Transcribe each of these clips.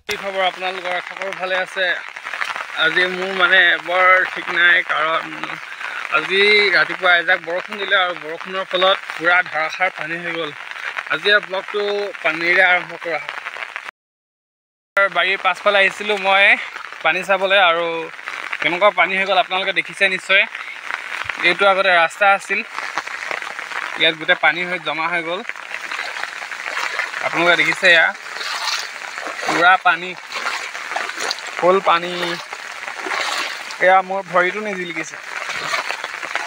কি খবৰ আপোনালোকৰ? খবৰ ভালে আছে? আজি মোৰ মানে বৰ ঠিক নাই, কাৰণ আজি ৰাতিপুৱা এজাক বৰষুণ দিলে আৰু বৰষুণৰ ফলত পুৰা ধাৰাসাৰ পানী হৈ গ'ল। আজি ব্লগটো পানীৰে আৰম্ভ কৰা হয়। বাৰীৰ পাছফালে আহিছিলোঁ মই পানী চাবলৈ, আৰু কেনেকুৱা পানী হৈ গ'ল আপোনালোকে দেখিছে নিশ্চয়। এইটো আগতে ৰাস্তা আছিল, ইয়াত গোটেই পানী হৈ জমা হৈ গ'ল। আপোনালোকে দেখিছে এয়া পুৰা পানী, ফুল পানী। এয়া মোৰ ভৰিটো নিজিলিকিছে,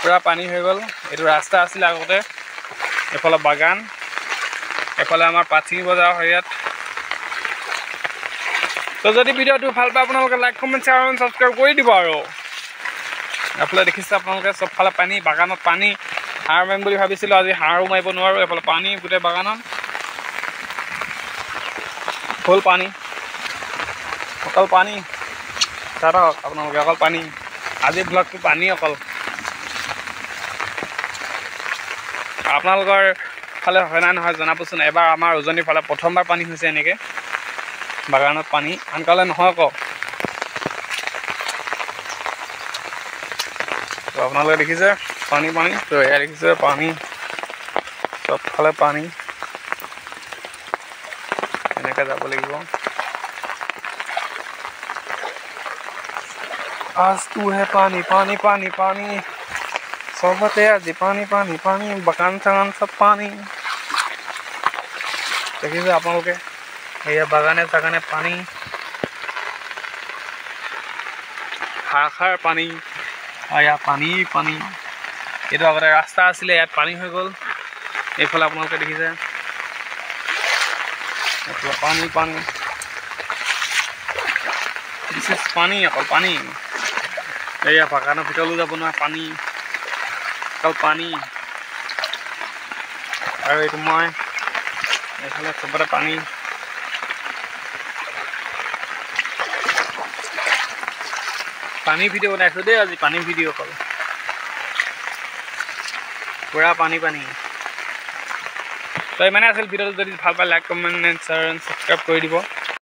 পুৰা পানী হৈ গ'ল। এইটো ৰাস্তা আছিলে আগতে, এফালে বাগান, এফালে আমাৰ পাঠি বজাৰ হয় ইয়াত। তো যদি ভিডিঅ'টো ভাল পায় আপোনালোকে লাইক, কমেণ্ট, শ্বেয়াৰ আৰু ছাবস্ক্ৰাইব কৰি দিব। আৰু এফালে দেখিছে আপোনালোকে চবফালে পানী, বাগানত পানী। সাৰ মাৰিম বুলি ভাবিছিলোঁ, আজি সাৰো মাৰিব নোৱাৰোঁ। এফালে পানী গোটেই বাগানত, ফুল পানী, অকল পানী। চাওক আপোনালোকে, অকল পানী। আজি ব্লগটো পানী অকল। আপোনালোকৰ ফালে হয় নাই নহয় জনাবচোন। এবাৰ আমাৰ উজনিৰ ফালে প্ৰথমবাৰ পানী হৈছে এনেকৈ বাগানত পানী, আনকালে নহয় আকৌ। তো আপোনালোকে দেখিছে পানী পানী, তো এয়া দেখিছে পানী, চবফালে পানী। এনেকৈ যাব লাগিব। आज तू है पानी पानी पानी पानी, सबते আজি পানী পানী পানী, বাগান চাগান চব পানী। দেখিছে আপোনালোকে, এয়া বাগানে চাগানে পানী, সাৰ পানী, এয়া পানী পানী। এইটো আগতে ৰাস্তা আছিলে, ইয়াত পানী হৈ গ'ল। এইফালে আপোনালোকে দেখিছে এইফালে পানী পানী, পানী অকল পানী। এয়া বাগানৰ ভিতৰলৈ যাব নোৱাৰে, পানী অকল পানী। আৰু এইটো মই এইফালে চবতে পানী। পানী ভিডিঅ' বনাইছোঁ দেই আজি, পানী ভিডিঅ' অকল, পুৰা পানী পানী। তো ইমানে আছিল ভিডিঅ'টো। যদি ভাল পায় like, comment, share and subscribe কৰি দিব।